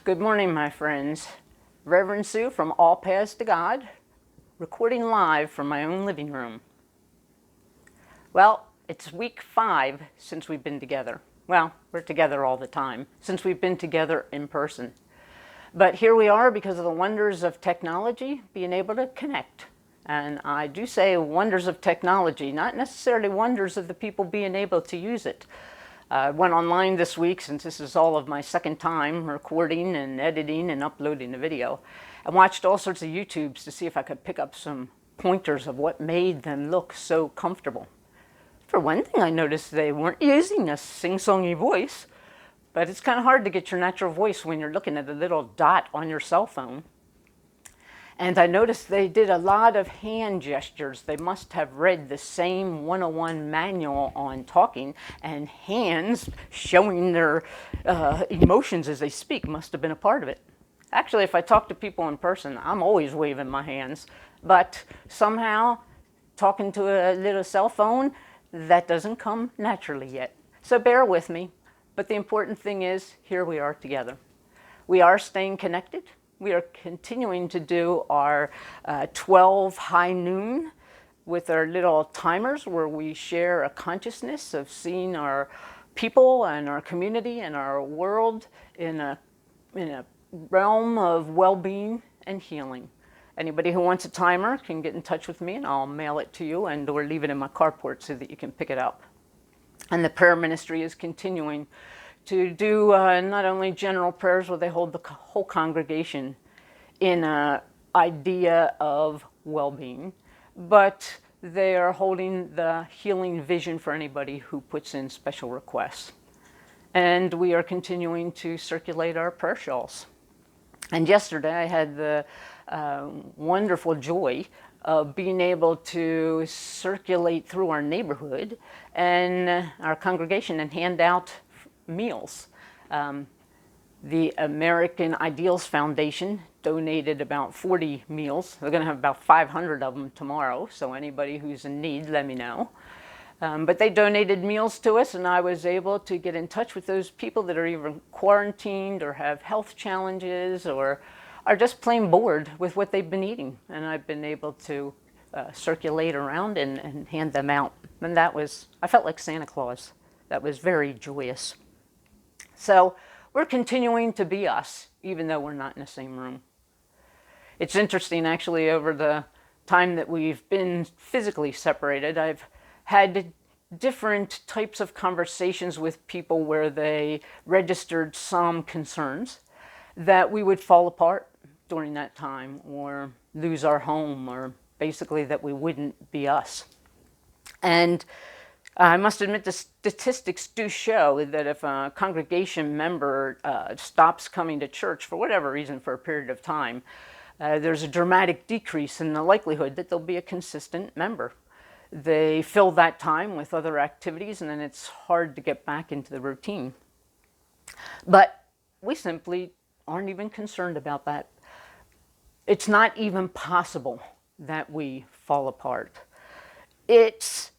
Good morning, my friends. Reverend Sue from All Paths to God, recording live from my own living room. Well, it's week 5 since we've been together. Well, we're together all the time, since we've been together in person. But here we are because of the wonders of technology, being able to connect. And I do say wonders of technology, not necessarily wonders of the people being able to use it. I went online this week, since this is all of my second time recording and editing and uploading the video. I watched all sorts of YouTubes to see if I could pick up some pointers of what made them look so comfortable. For one thing, I noticed they weren't using a sing-songy voice, but it's kind of hard to get your natural voice when you're looking at a little dot on your cell phone. And I noticed they did a lot of hand gestures. They must have read the same 101 manual on talking, and hands showing their emotions as they speak must have been a part of it. Actually, if I talk to people in person, I'm always waving my hands. But somehow, talking to a little cell phone, that doesn't come naturally yet. So bear with me. But the important thing is, here we are together. We are staying connected. We are continuing to do our 12 high noon with our little timers where we share a consciousness of seeing our people and our community and our world in a realm of well-being and healing. Anybody who wants a timer can get in touch with me and I'll mail it to you and or leave it in my carport so that you can pick it up. And the prayer ministry is continuing to do not only general prayers where they hold the whole congregation in an idea of well-being, but they are holding the healing vision for anybody who puts in special requests. And we are continuing to circulate our prayer shawls. And yesterday I had the wonderful joy of being able to circulate through our neighborhood and our congregation and hand out meals. The American Ideals Foundation donated about 40 meals. They're going to have about 500 of them tomorrow, so anybody who's in need, let me know. But they donated meals to us, and I was able to get in touch with those people that are either quarantined or have health challenges or are just plain bored with what they've been eating. And I've been able to circulate around and hand them out. And that was, I felt like Santa Claus. That was very joyous. So we're continuing to be us, even though we're not in the same room. It's interesting, actually, over the time that we've been physically separated, I've had different types of conversations with people where they registered some concerns that we would fall apart during that time or lose our home, or basically that we wouldn't be us. And I must admit the statistics do show that if a congregation member stops coming to church for whatever reason for a period of time, there's a dramatic decrease in the likelihood that they'll be a consistent member. They fill that time with other activities and then it's hard to get back into the routine. But we simply aren't even concerned about that. It's not even possible that we fall apart. It's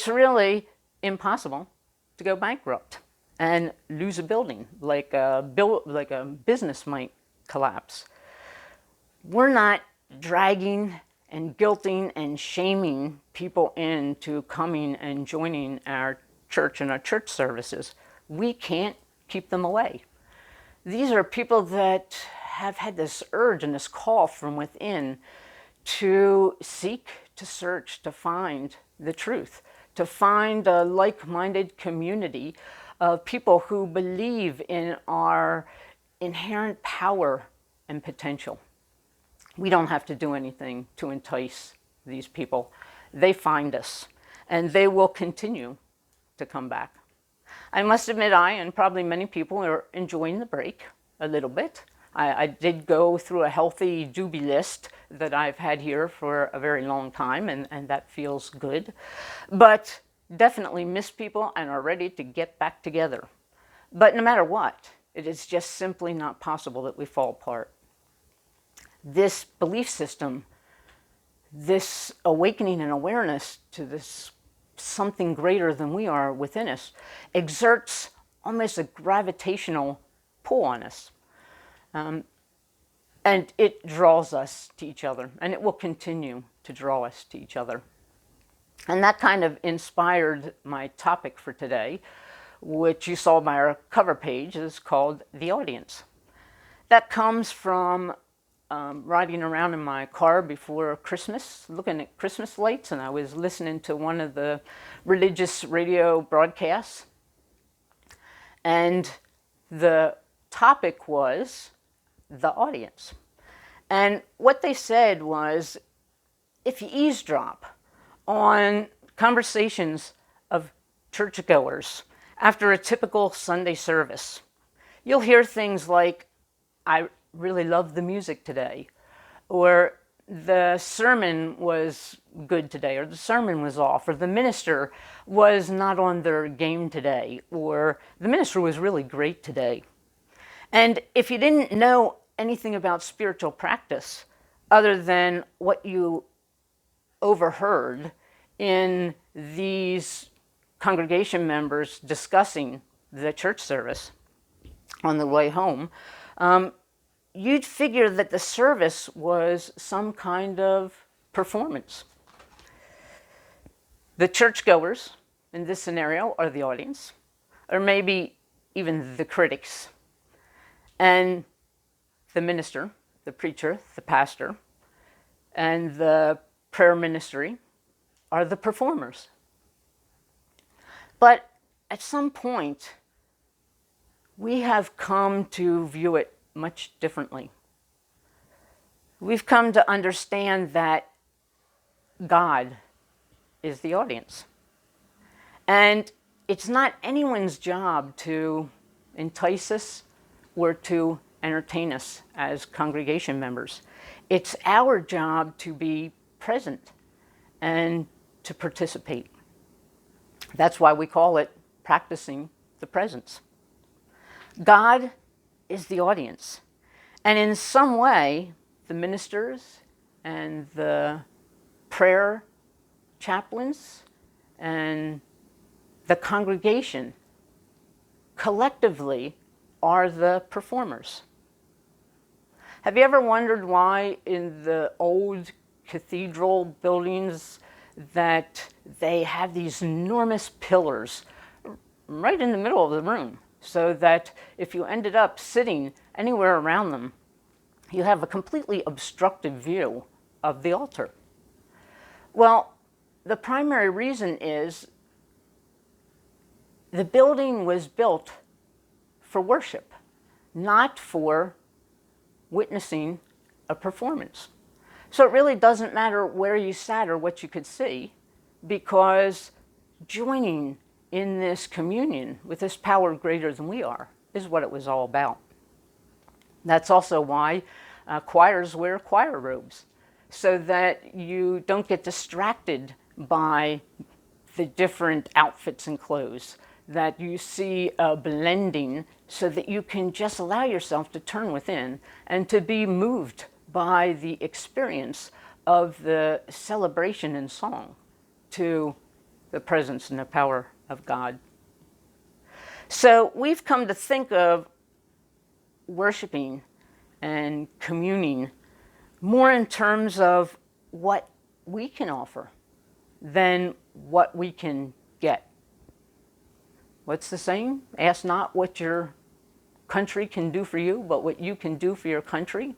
really impossible to go bankrupt and lose a building like a business might collapse. We're not dragging and guilting and shaming people into coming and joining our church and our church services. We can't keep them away. These are people that have had this urge and this call from within to seek, to search, to find the truth, to find a like-minded community of people who believe in our inherent power and potential. We don't have to do anything to entice these people. They find us, and they will continue to come back. I must admit, I and probably many people are enjoying the break a little bit. I did go through a healthy doobie list that I've had here for a very long time, and that feels good. But definitely miss people and are ready to get back together. But no matter what, it is just simply not possible that we fall apart. This belief system this awakening and awareness to this something greater than we are within us exerts almost a gravitational pull on us. And it draws us to each other, and it will continue to draw us to each other. And that kind of inspired my topic for today, which you saw by our cover page, is called The Audience. That comes from riding around in my car before Christmas, looking at Christmas lights, and I was listening to one of the religious radio broadcasts. And the topic was the audience. And what they said was, if you eavesdrop on conversations of churchgoers after a typical Sunday service, you'll hear things like, I really love the music today, or the sermon was good today, or the sermon was off, or the minister was not on their game today, or the minister was really great today. And if you didn't know anything about spiritual practice other than what you overheard in these congregation members discussing the church service on the way home, you'd figure that the service was some kind of performance. The churchgoers in this scenario are the audience, or maybe even the critics. And the minister, the preacher, the pastor, and the prayer ministry are the performers. But at some point, we have come to view it much differently. We've come to understand that God is the audience. And it's not anyone's job to entice us or to entertain us as congregation members. It's our job to be present and to participate. That's why we call it practicing the presence. God is the audience. And in some way, the ministers and the prayer chaplains and the congregation collectively are the performers. Have you ever wondered why in the old cathedral buildings that they have these enormous pillars right in the middle of the room, so that if you ended up sitting anywhere around them, you have a completely obstructive view of the altar? Well, the primary reason is the building was built for worship, not for witnessing a performance. So it really doesn't matter where you sat or what you could see, because joining in this communion with this power greater than we are is what it was all about. That's also why choirs wear choir robes, so that you don't get distracted by the different outfits and clothes, that you see a blending so that you can just allow yourself to turn within and to be moved by the experience of the celebration and song to the presence and the power of God. So we've come to think of worshiping and communing more in terms of what we can offer than what we can get. What's the saying? Ask not what your country can do for you, but what you can do for your country.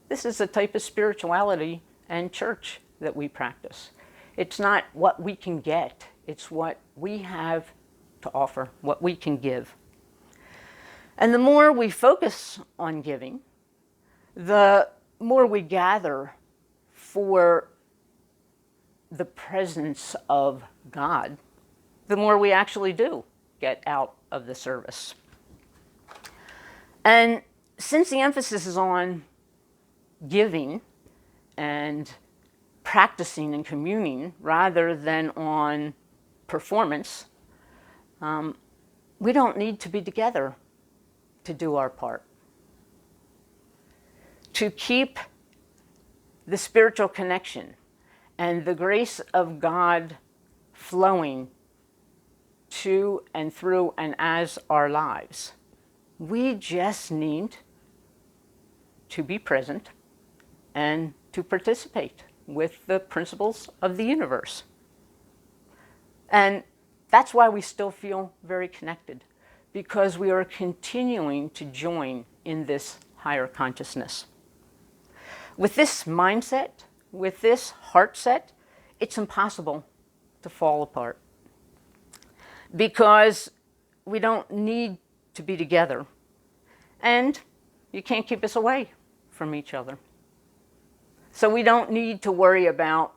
This is the type of spirituality and church that we practice. It's not what we can get, it's what we have to offer, what we can give. And the more we focus on giving, the more we gather for the presence of God, the more we actually do get out of the service. And since the emphasis is on giving and practicing and communing rather than on performance, we don't need to be together to do our part. To keep the spiritual connection and the grace of God flowing to and through and as our lives. We just need to be present and to participate with the principles of the universe. And that's why we still feel very connected, because we are continuing to join in this higher consciousness. With this mindset, with this heart set, it's impossible to fall apart, because we don't need to be together, and you can't keep us away from each other. So we don't need to worry about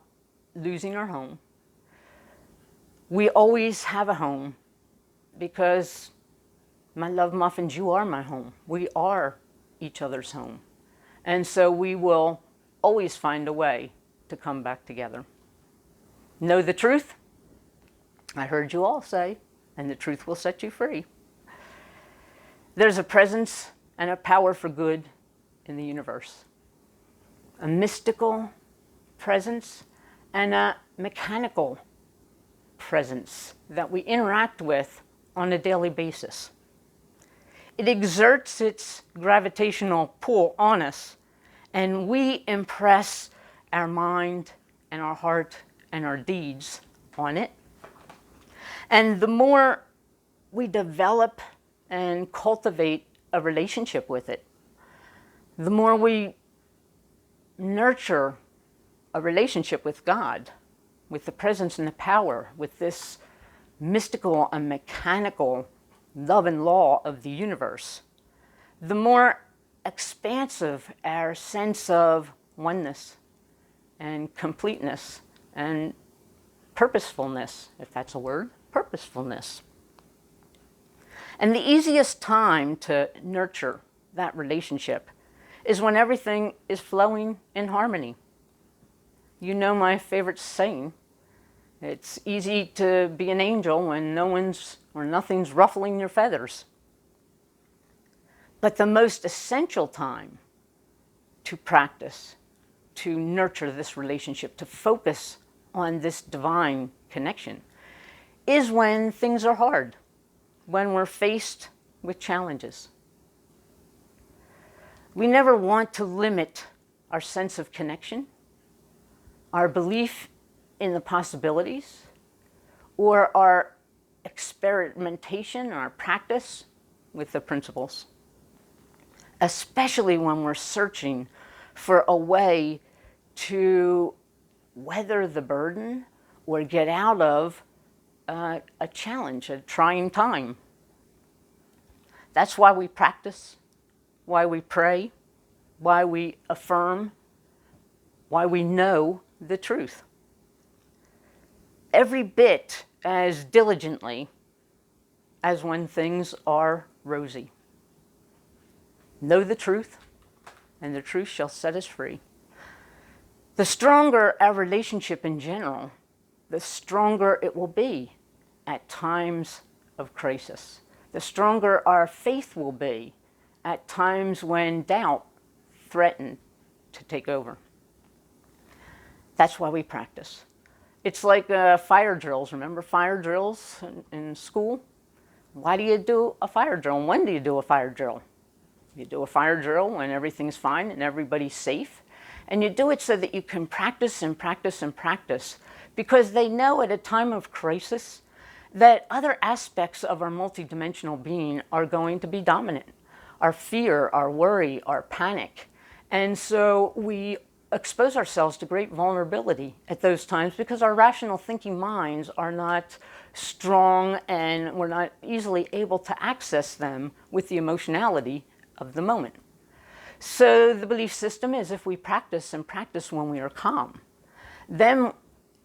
losing our home. We always have a home, because, my love muffins, you are my home. We are each other's home. And so we will always find a way to come back together. Know the truth? I heard you all say, and the truth will set you free. There's a presence and a power for good in the universe. A mystical presence and a mechanical presence that we interact with on a daily basis. It exerts its gravitational pull on us, and we impress our mind and our heart and our deeds on it. And the more we develop and cultivate a relationship with it, the more we nurture a relationship with God, with the presence and the power, with this mystical and mechanical love and law of the universe, the more expansive our sense of oneness and completeness and purposefulness, if that's a word, purposefulness. And the easiest time to nurture that relationship is when everything is flowing in harmony. You know my favorite saying, it's easy to be an angel when no one's or nothing's ruffling your feathers. But the most essential time to practice, to nurture this relationship, to focus on this divine connection, is when things are hard, when we're faced with challenges. We never want to limit our sense of connection, our belief in the possibilities, or our experimentation, our practice with the principles, especially when we're searching for a way to weather the burden or get out of a challenge, a trying time. That's why we practice, why we pray, why we affirm, why we know the truth. Every bit as diligently as when things are rosy. Know the truth, and the truth shall set us free. The stronger our relationship in general, the stronger it will be at times of crisis. The stronger our faith will be at times when doubt threatens to take over. That's why we practice. It's like fire drills. Remember fire drills in school? Why do you do a fire drill? And when do you do a fire drill? You do a fire drill when everything's fine and everybody's safe. And you do it so that you can practice and practice and practice, because they know at a time of crisis that other aspects of our multidimensional being are going to be dominant. Our fear, our worry, our panic. And so we expose ourselves to great vulnerability at those times, because our rational thinking minds are not strong and we're not easily able to access them with the emotionality of the moment. So the belief system is, if we practice and practice when we are calm, then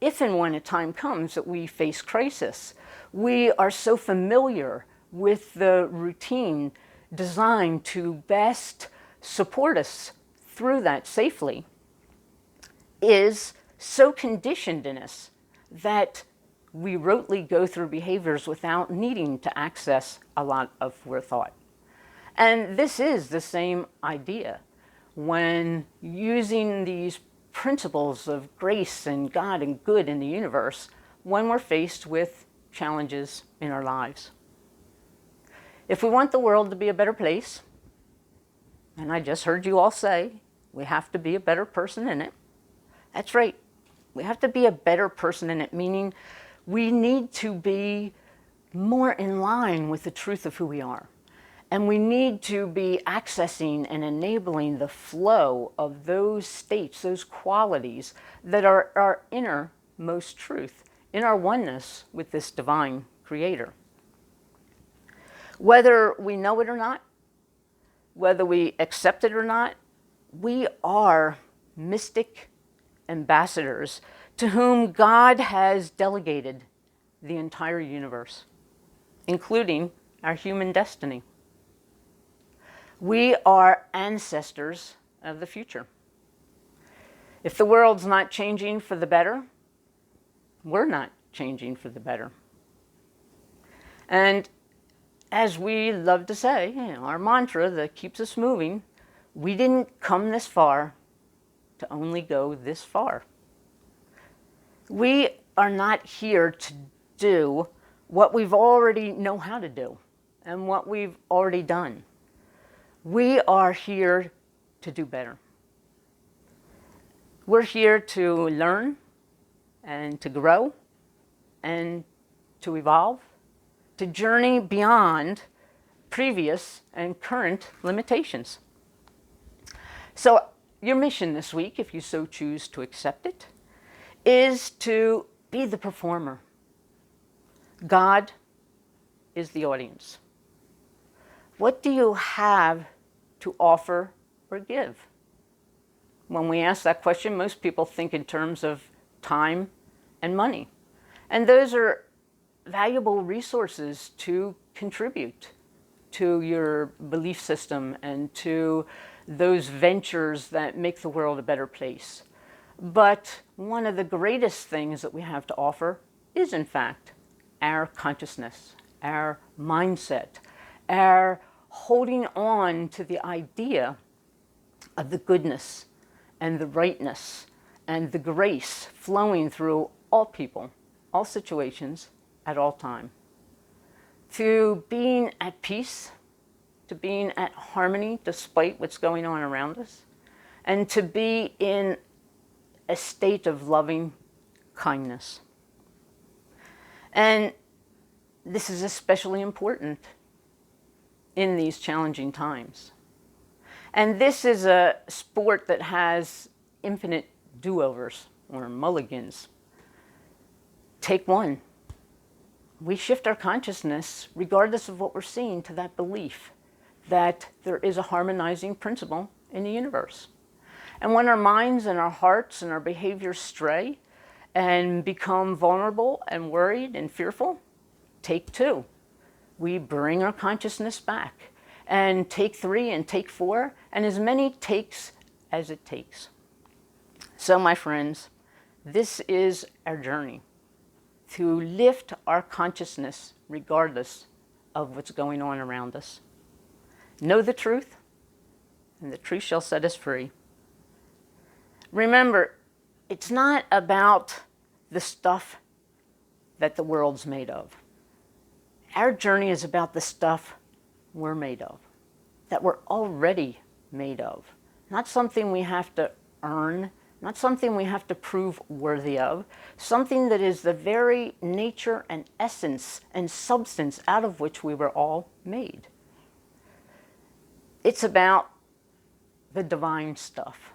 if and when a time comes that we face crisis, we are so familiar with the routine designed to best support us through that safely, is so conditioned in us that we rotely go through behaviors without needing to access a lot of forethought. And this is the same idea. When using these principles of grace and God and good in the universe when we're faced with challenges in our lives. If we want the world to be a better place, and I just heard you all say, we have to be a better person in it. That's right. We have to be a better person in it, meaning we need to be more in line with the truth of who we are. And we need to be accessing and enabling the flow of those states, those qualities that are our innermost truth, in our oneness with this divine creator. Whether we know it or not, whether we accept it or not, we are mystic ambassadors to whom God has delegated the entire universe, including our human destiny. We are ancestors of the future. If the world's not changing for the better, we're not changing for the better. And as we love to say, our mantra that keeps us moving, we didn't come this far to only go this far. We are not here to do what we've already know how to do and what we've already done. We are here to do better. We're here to learn and to grow and to evolve, to journey beyond previous and current limitations. So your mission this week, if you so choose to accept it, is to be the performer. God is the audience. What do you have to offer or give? When we ask that question, most people think in terms of time and money. And those are valuable resources to contribute to your belief system and to those ventures that make the world a better place. But one of the greatest things that we have to offer is, in fact, our consciousness, our mindset, our holding on to the idea of the goodness and the rightness and the grace flowing through all people, all situations, at all time. To being at peace, to being at harmony despite what's going on around us, and to be in a state of loving kindness. And this is especially important in these challenging times. And this is a sport that has infinite do-overs or mulligans. Take one. We shift our consciousness, regardless of what we're seeing, to that belief that there is a harmonizing principle in the universe. And when our minds and our hearts and our behaviors stray and become vulnerable and worried and fearful, take two. We bring our consciousness back. And take three and take four, and as many takes as it takes. So, my friends, this is our journey, to lift our consciousness regardless of what's going on around us. Know the truth, and the truth shall set us free. Remember, it's not about the stuff that the world's made of. Our journey is about the stuff we're made of, that we're already made of. Not something we have to earn, not something we have to prove worthy of, something that is the very nature and essence and substance out of which we were all made. It's about the divine stuff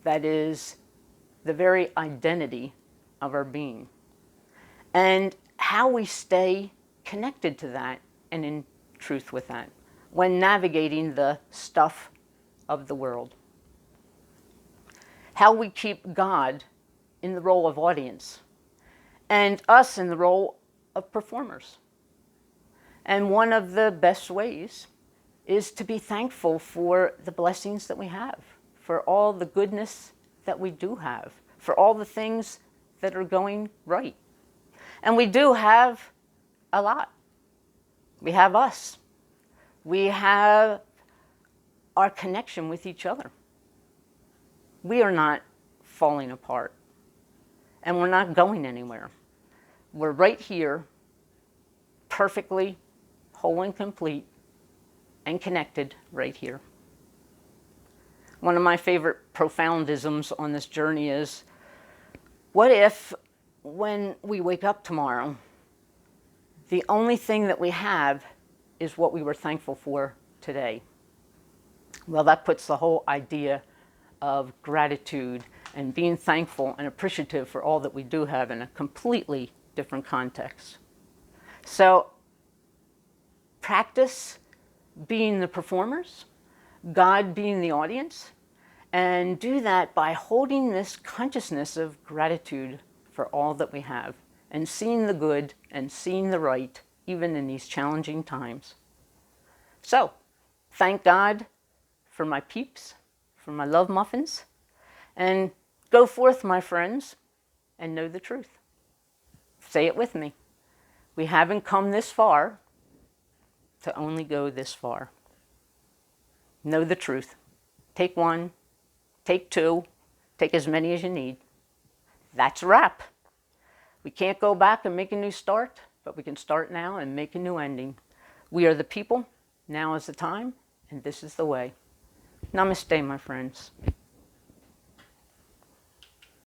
that is the very identity of our being, and how we stay connected to that and in truth with that when navigating the stuff of the world. How we keep God in the role of audience and us in the role of performers. And one of the best ways is to be thankful for the blessings that we have, for all the goodness that we do have, for all the things that are going right. And we do have a lot. We have us. We have our connection with each other. We are not falling apart. And we're not going anywhere. We're right here, perfectly whole and complete and connected right here. One of my favorite profoundisms on this journey is, what if when we wake up tomorrow, the only thing that we have is what we were thankful for today? Well, that puts the whole idea of gratitude and being thankful and appreciative for all that we do have in a completely different context. So practice being the performers, God being the audience, and do that by holding this consciousness of gratitude for all that we have and seeing the good and seeing the right even in these challenging times. So, thank God for my peeps, for my love muffins, and go forth, my friends, and know the truth. Say it with me. We haven't come this far to only go this far. Know the truth. Take one, take two, take as many as you need. That's a wrap. We can't go back and make a new start, but we can start now and make a new ending. We are the people, now is the time, and this is the way. Namaste, my friends.